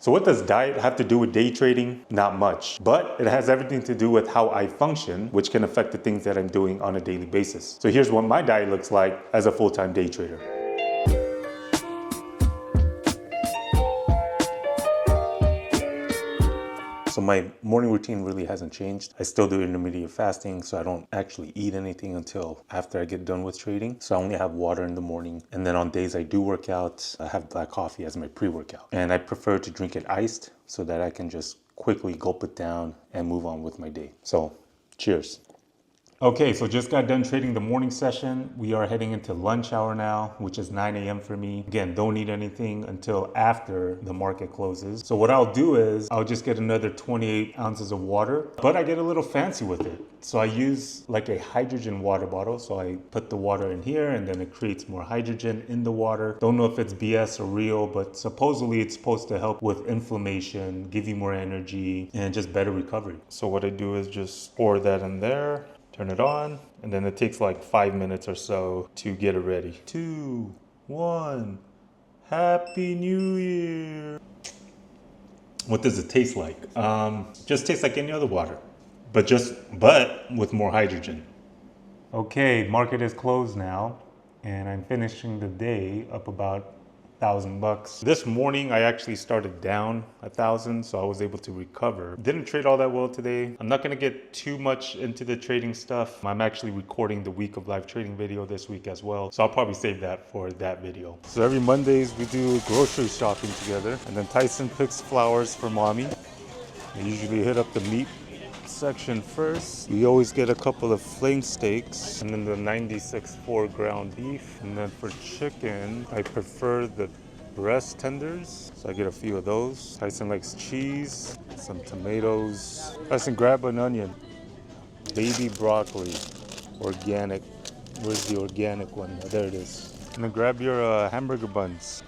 So what does diet have to do with day trading? Not much, but it has everything to do with how I function, which can affect the things that I'm doing on a daily basis. So here's what my diet looks like as a full-time day trader. So my morning routine really hasn't changed. I still do intermediate fasting, so I don't actually eat anything until after I get done with trading. So I only have water in the morning. And then on days I do work out, I have black coffee as my pre-workout. And I prefer to drink it iced so that I can just quickly gulp it down and move on with my day. So cheers. Okay, so just got done trading the morning session. We are heading into lunch hour now, which is 9 a.m. for me. Again, don't eat anything until after the market closes. So what I'll do is I'll just get another 28 ounces of water, but I get a little fancy with it. So I use like a hydrogen water bottle. So I put the water in here and then it creates more hydrogen in the water. Don't know if it's BS or real, but supposedly it's supposed to help with inflammation, give you more energy, and just better recovery. So what I do is just pour that in there. Turn it on, and then it takes like 5 minutes or so to get it ready. 2, 1, Happy New Year. What does it taste like? Just tastes like any other water, but with more hydrogen. Okay, market is closed now, and I'm finishing the day up about $1,000. This morning I actually started down 1,000, so I was able to recover. Didn't trade all that well today. I'm not gonna get too much into the trading stuff. I'm actually recording the week of live trading video this week as well, so I'll probably save that for that video. So every Mondays we do grocery shopping together, and then Tyson picks flowers for mommy. I usually hit up the meat section first. We always get a couple of flank steaks and then the 96.4 ground beef. And then for chicken, I prefer the breast tenders, so I get a few of those. Tyson likes cheese, some tomatoes. Tyson, grab an onion. Baby broccoli, organic. Where's the organic one? Oh, there it is. And then grab your hamburger buns.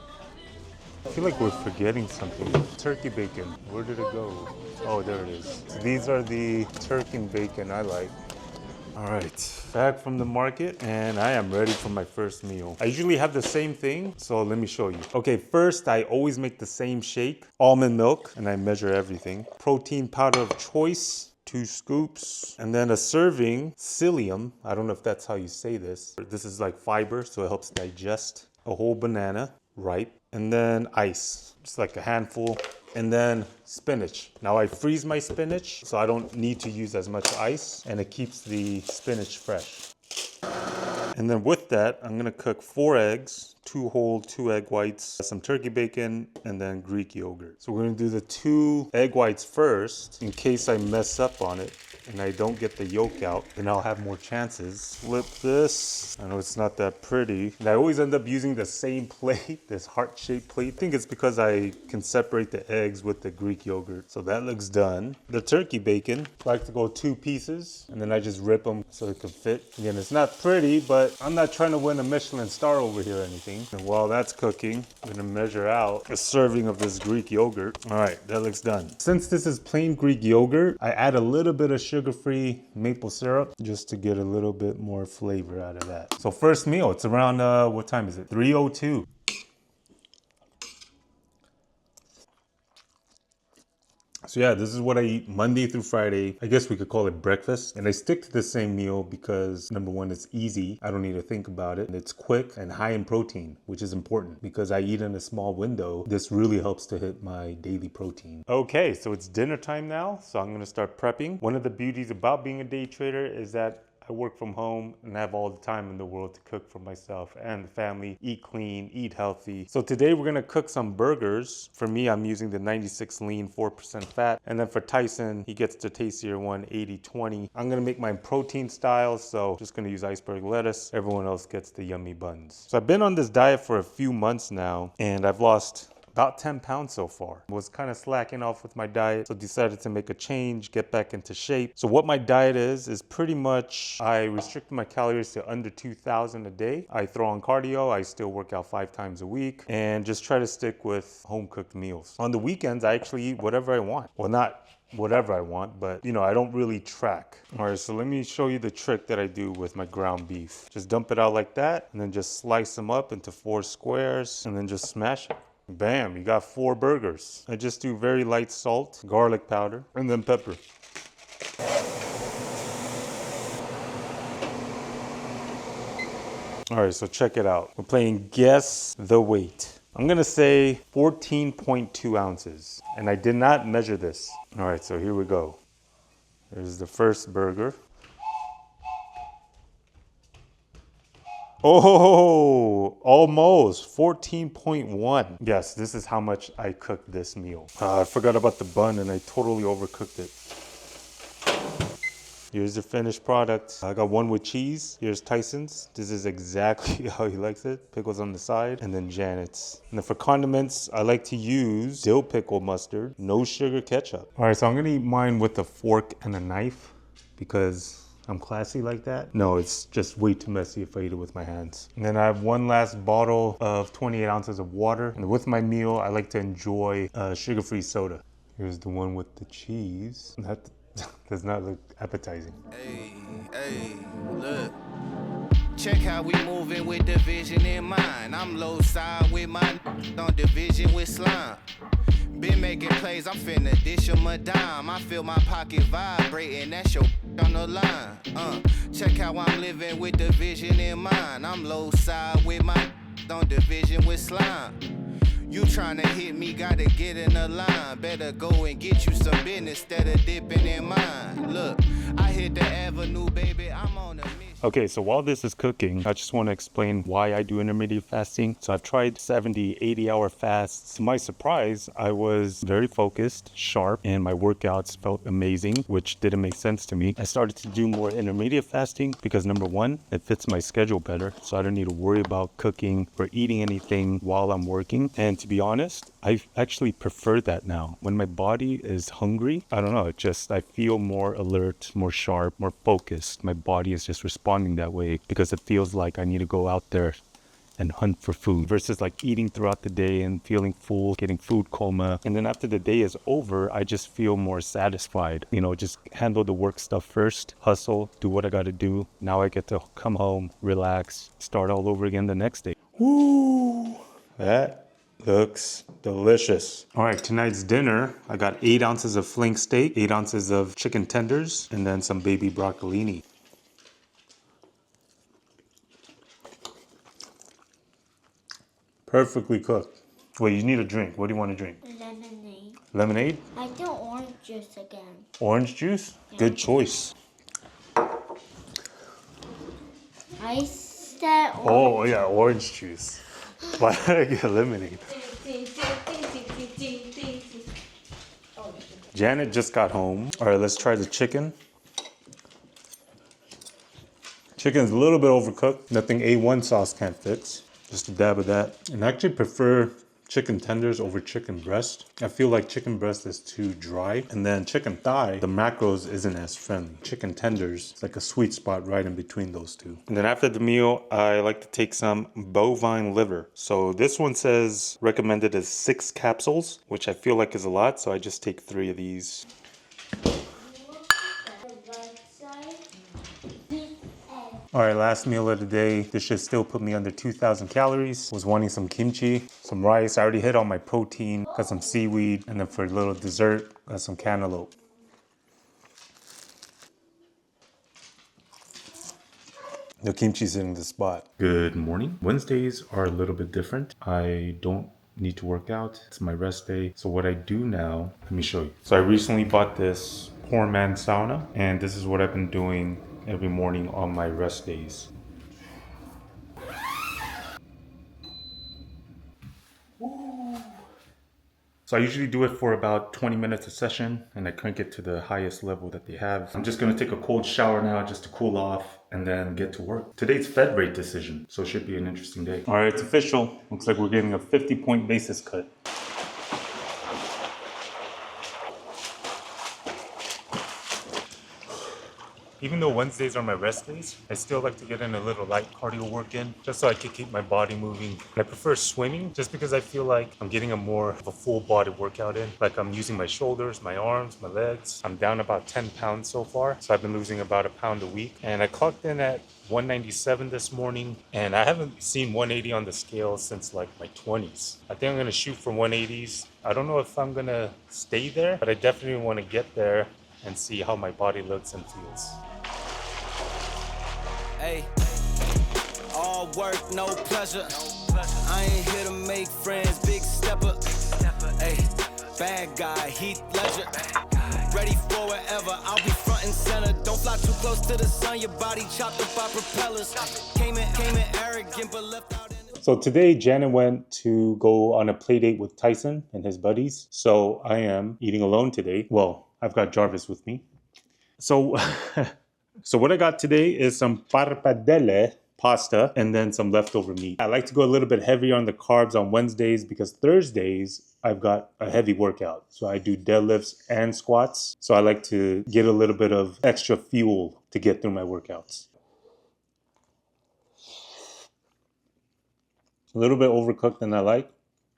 I feel like we're forgetting something. Turkey bacon, where did it go? Oh, there it is. So these are the turkey and bacon I like. All right, back from the market, and I am ready for my first meal. I usually have the same thing, so let me show you. Okay, first I always make the same shake. Almond milk, and I measure everything. Protein powder of choice, 2 scoops, and then a serving psyllium. I don't know if that's how you say this. This is like fiber, so it helps digest. A whole banana, ripe, and then ice, just like a handful, and then spinach. Now I freeze my spinach, so I don't need to use as much ice, and it keeps the spinach fresh. And then with that, I'm gonna cook 4 eggs, 2 whole, 2 egg whites, some turkey bacon, and then Greek yogurt. So we're gonna do the 2 egg whites first, in case I mess up on it and I don't get the yolk out, then I'll have more chances. Flip this. I know it's not that pretty. And I always end up using the same plate, this heart-shaped plate. I think it's because I can separate the eggs with the Greek yogurt. So that looks done. The turkey bacon, I like to go 2 pieces, and then I just rip them so it can fit. Again, it's not pretty, but I'm not trying to win a Michelin star over here or anything. And while that's cooking, I'm gonna measure out a serving of this Greek yogurt. All right, that looks done. Since this is plain Greek yogurt, I add a little bit of sugar-free maple syrup just to get a little bit more flavor out of that. So first meal, it's around, what time is it? 3:02. So yeah, this is what I eat Monday through Friday. I guess we could call it breakfast. And I stick to the same meal because number one, it's easy. I don't need to think about it. And it's quick and high in protein, which is important because I eat in a small window. This really helps to hit my daily protein. Okay, so it's dinner time now. So I'm gonna start prepping. One of the beauties about being a day trader is that I work from home and have all the time in the world to cook for myself and the family, eat clean, eat healthy. So today we're gonna cook some burgers. For me, I'm using the 96 lean, 4% fat. And then for Tyson, he gets the tastier one, 80/20. I'm gonna make mine protein style, so just gonna use iceberg lettuce. Everyone else gets the yummy buns. So I've been on this diet for a few months now, and I've lost about 10 pounds so far. Was kind of slacking off with my diet, so decided to make a change, get back into shape. So what my diet is pretty much, I restrict my calories to under 2,000 a day. I throw on cardio, I still work out 5 times a week, and just try to stick with home cooked meals. On the weekends, I actually eat whatever I want. Well, not whatever I want, but you know, I don't really track. All right, so let me show you the trick that I do with my ground beef. Just dump it out like that, and then just slice them up into 4 squares, and then just smash it. Bam, you got 4 burgers. I just do very light salt, garlic powder, and then pepper. All right, so check it out. We're playing guess the weight. I'm gonna say 14.2 ounces. And I did not measure this. All right, so here we go. There's the first burger. Oh, almost 14.1. Yes, this is how much I cooked this meal. I forgot about the bun and I totally overcooked it. Here's the finished product. I got one with cheese. Here's Tyson's. This is exactly how he likes it. Pickles on the side, and then Janet's. And then for condiments, I like to use dill pickle mustard, no sugar ketchup. All right, so I'm gonna eat mine with a fork and a knife because I'm classy like that. No, it's just way too messy if I eat it with my hands. And then I have one last bottle of 28 ounces of water. And with my meal, I like to enjoy sugar-free soda. Here's the one with the cheese. That does not look appetizing. Hey, look. Check how we moving with division in mind. I'm low side with my on division with slime. Been making plays, I'm finna dish 'em a dime. I feel my pocket vibrating, that's your on the line. Check how I'm living with division in mind. I'm low side with my on division with slime. You tryna hit me, gotta get in the line. Better go and get you some business instead of dipping in mine. Look, I hit the avenue, baby, I'm on a mission. Okay, so while this is cooking, I just want to explain why I do intermittent fasting. So I've tried 70, 80-hour fasts. To my surprise, I was very focused, sharp, and my workouts felt amazing, which didn't make sense to me. I started to do more intermediate fasting because number one, it fits my schedule better. So I don't need to worry about cooking or eating anything while I'm working. And to be honest, I actually prefer that now. When my body is hungry, I don't know, I feel more alert, more sharp, more focused. My body is just responding that way because it feels like I need to go out there and hunt for food versus like eating throughout the day and feeling full, getting food coma. And then after the day is over, I just feel more satisfied. You know, just handle the work stuff first, hustle, do what I got to do. Now I get to come home, relax, start all over again the next day. Woo! That looks delicious. All right, tonight's dinner, I got 8 ounces of flank steak, 8 ounces of chicken tenders, and then some baby broccolini. Perfectly cooked. Wait, you need a drink. What do you want to drink? Lemonade. Lemonade? I do orange juice again. Orange juice? Yeah. Good choice. I said orange. Oh, yeah, orange juice. Why did I get lemonade? Janet just got home. All right, let's try the chicken. Chicken's a little bit overcooked. Nothing A1 sauce can't fix. Just a dab of that. And I actually prefer chicken tenders over chicken breast. I feel like chicken breast is too dry. And then chicken thigh, the macros isn't as friendly. Chicken tenders, it's like a sweet spot right in between those two. And then after the meal, I like to take some bovine liver. So this one says recommended as 6 capsules, which I feel like is a lot. So I just take 3 of these. All right, last meal of the day. This should still put me under 2,000 calories. Was wanting some kimchi, some rice. I already hit all my protein. Got some seaweed. And then for a little dessert, got some cantaloupe. The kimchi's in the spot. Good morning. Wednesdays are a little bit different. I don't need to work out. It's my rest day. So what I do now, let me show you. So I recently bought this Poor Man sauna. And this is what I've been doing every morning on my rest days. So I usually do it for about 20 minutes a session and I crank it to the highest level that they have. I'm just gonna take a cold shower now just to cool off and then get to work. Today's Fed rate decision, so it should be an interesting day. All right, it's official. Looks like we're getting a 50-point basis cut. Even though Wednesdays are my rest days, I still like to get in a little light cardio work in, just so I can keep my body moving. I prefer swimming just because I feel like I'm getting a more of a full body workout in. Like I'm using my shoulders, my arms, my legs. I'm down about 10 pounds so far, so I've been losing about 1 pound a week. And I clocked in at 197 this morning, and I haven't seen 180 on the scale since like my 20s. I think I'm gonna shoot for 180s. I don't know if I'm gonna stay there, but I definitely want to get there and see how my body looks and feels. Hey, all work, no pleasure. I ain't here to make friends, big stepper. Hey, bad guy, Heath Ledger. Ready for wherever, I'll be front and center. Don't fly too close to the sun, your body chopped up by propellers. Came in arrogant, but left out in the... So today, Janet went to go on a play date with Tyson and his buddies. So I am eating alone today. Well, I've got Jarvis with me. So, so what I got today is some pappardelle pasta and then some leftover meat. I like to go a little bit heavier on the carbs on Wednesdays because Thursdays I've got a heavy workout. So I do deadlifts and squats. So I like to get a little bit of extra fuel to get through my workouts. A little bit overcooked than I like.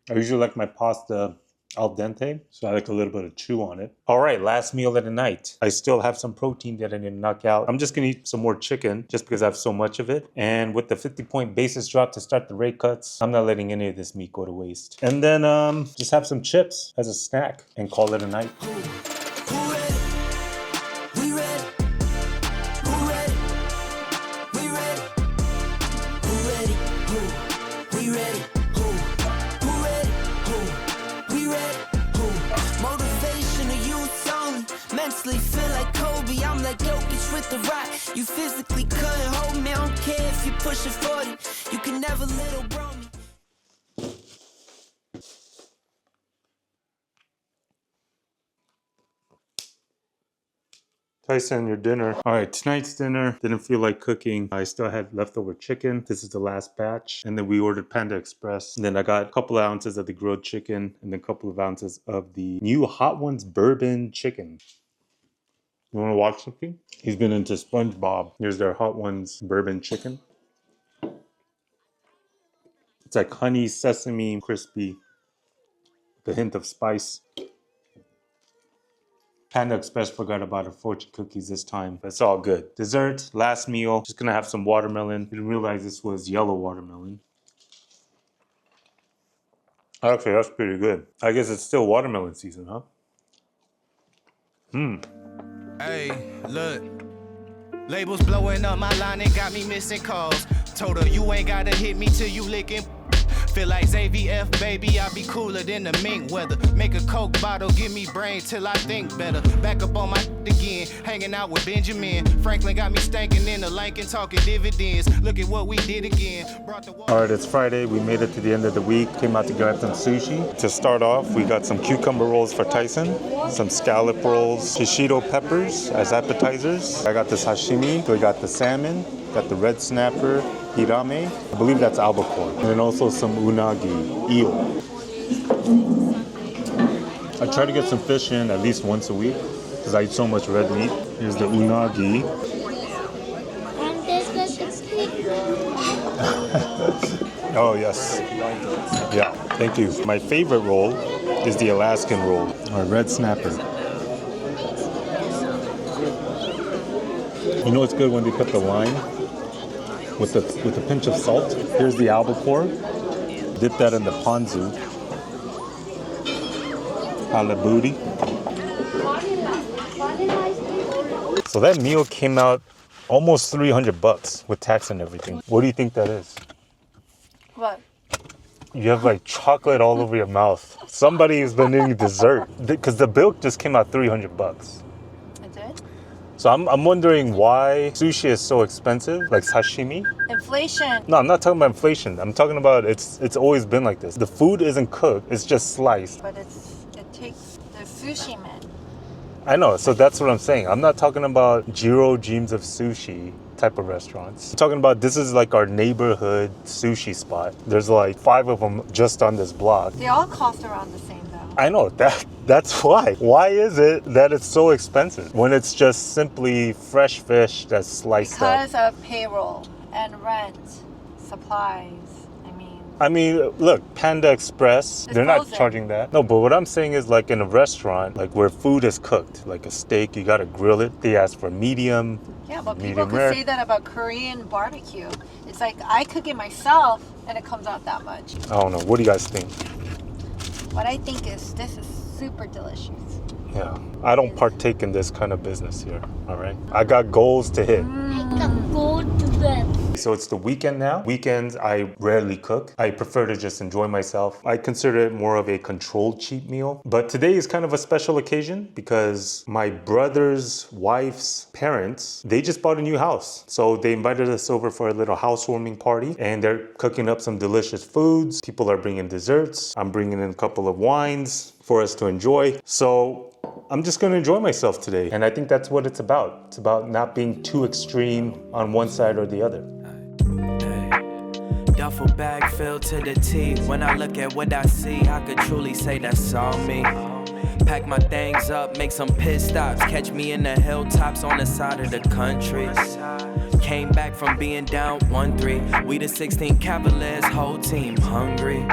I usually like my pasta al dente, so I like a little bit of chew on it. All right, last meal of the night. I still have some protein that I need to knock out. I'm just gonna eat some more chicken just because I have so much of it. And with the 50-point basis drop to start the rate cuts, I'm not letting any of this meat go to waste. And then just have some chips as a snack and call it a night. Feel like Kobe, I'm like Jokic with the rock. You physically couldn't hold me, I don't care if you pushing 40. You can never little bro me. Tyson, your dinner. All right, tonight's dinner, didn't feel like cooking. I still had leftover chicken. This is the last batch. And then we ordered Panda Express. And then I got a couple of ounces of the grilled chicken and then a couple of ounces of the new Hot Ones bourbon chicken. You want to watch something? He's been into SpongeBob. Here's their Hot Ones bourbon chicken. It's like honey, sesame, crispy, with a hint of spice. Panda Express forgot about our fortune cookies this time, but it's all good. Dessert, last meal. Just gonna have some watermelon. Didn't realize this was yellow watermelon. Actually, that's pretty good. I guess it's still watermelon season, huh? Hey, look. Labels blowing up my line and got me missing calls. Told her you ain't gotta hit me till you licking. Feel like ZVF, baby, I be cooler than the mink weather. Make a Coke bottle, give me brain till I think better. Back up on my again, hanging out with Benjamin. Franklin got me stanking in the Lincoln, talking dividends. Look at what we did again. Brought the All right, it's Friday. We made it to the end of the week. Came out to grab some sushi. To start off, we got some cucumber rolls for Tyson, some scallop rolls, shishito peppers as appetizers. I got the sashimi. We got the salmon, got the red snapper, hirame. I believe that's albacore. And then also some unagi, eel. I try to get some fish in at least once a week because I eat so much red meat. Here's the unagi. And there's the pig. Oh, yes. Yeah, thank you. My favorite roll is the Alaskan roll, or red snapper. You know what's good when they put the lime with a pinch of salt? Here's the albacore. Dip that in the ponzu. Halabuti. So that meal came out almost $300 with tax and everything. What do you think that is? What? You have like chocolate all over your mouth. Somebody's been eating dessert because the bill just came out $300. It did? So I'm wondering why sushi is so expensive, like sashimi. Inflation. No, I'm not talking about inflation. I'm talking about it's always been like this. The food isn't cooked; it's just sliced. But it takes the sushi man. I know. So that's what I'm saying. I'm not talking about Jiro Dreams of Sushi type of restaurants. I'm talking about this is like our neighborhood sushi spot. There's like 5 of them just on this block. They all cost around the same though. I know that's why. Why is it that it's so expensive when it's just simply fresh fish that's sliced up? Because of payroll and rent, supplies. I mean, I mean, look, Panda Express, It's they're not frozen. charging that. No, but what I'm saying is like in a restaurant, like where food is cooked, like a steak, you gotta grill it. They ask for medium. Yeah, but people Medium could rare. say that about Korean barbecue. It's like I cook it myself and it comes out that much. I don't know. What do you guys think? What I think is this is super delicious. Yeah, I don't partake in this kind of business here, all right? I got goals to hit. I can go to bed. So it's the weekend now. Weekends, I rarely cook. I prefer to just enjoy myself. I consider it more of a controlled cheat meal. But today is kind of a special occasion because my brother's wife's parents, they just bought a new house. So they invited us over for a little housewarming party and they're cooking up some delicious foods. People are bringing desserts. I'm bringing in a couple of wines for us to enjoy. So I'm just gonna enjoy myself today. And I think that's what it's about. It's about not being too extreme on one side or the other. Duffel bag filled to the T. When I look at what I see, I could truly say that's all me. Pack my things up, make some pit stops. Catch me in the hilltops on the side of the country. Came back from being down 1-3. We the 16 Cavaliers, whole team hungry.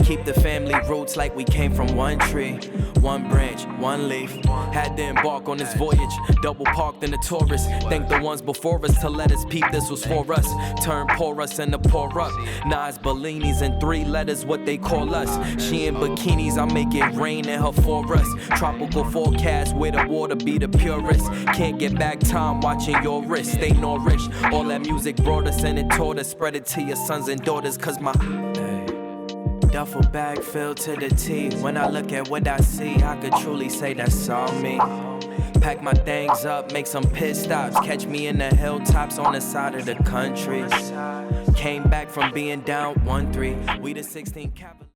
Keep the family roots like we came from one tree. One branch, one leaf. Had to embark on this voyage. Double parked in the tourist. Thank the ones before us to let us peep this was for us. Turn porous into pour up. Nas Bellinis in 3 letters, what they call us. She in bikinis, I make it rain in her for us. Tropical forecast where the water be the purest. Can't get back time watching your wrist. Stay nourished. All that music brought us and it taught us. Spread it to your sons and daughters, cause my duffel bag filled to the T. When I look at what I see, I could truly say that's all me. Pack my things up, make some pit stops. Catch me in the hilltops on the side of the country. Came back from being down 1-3. We the 16 Cavaliers.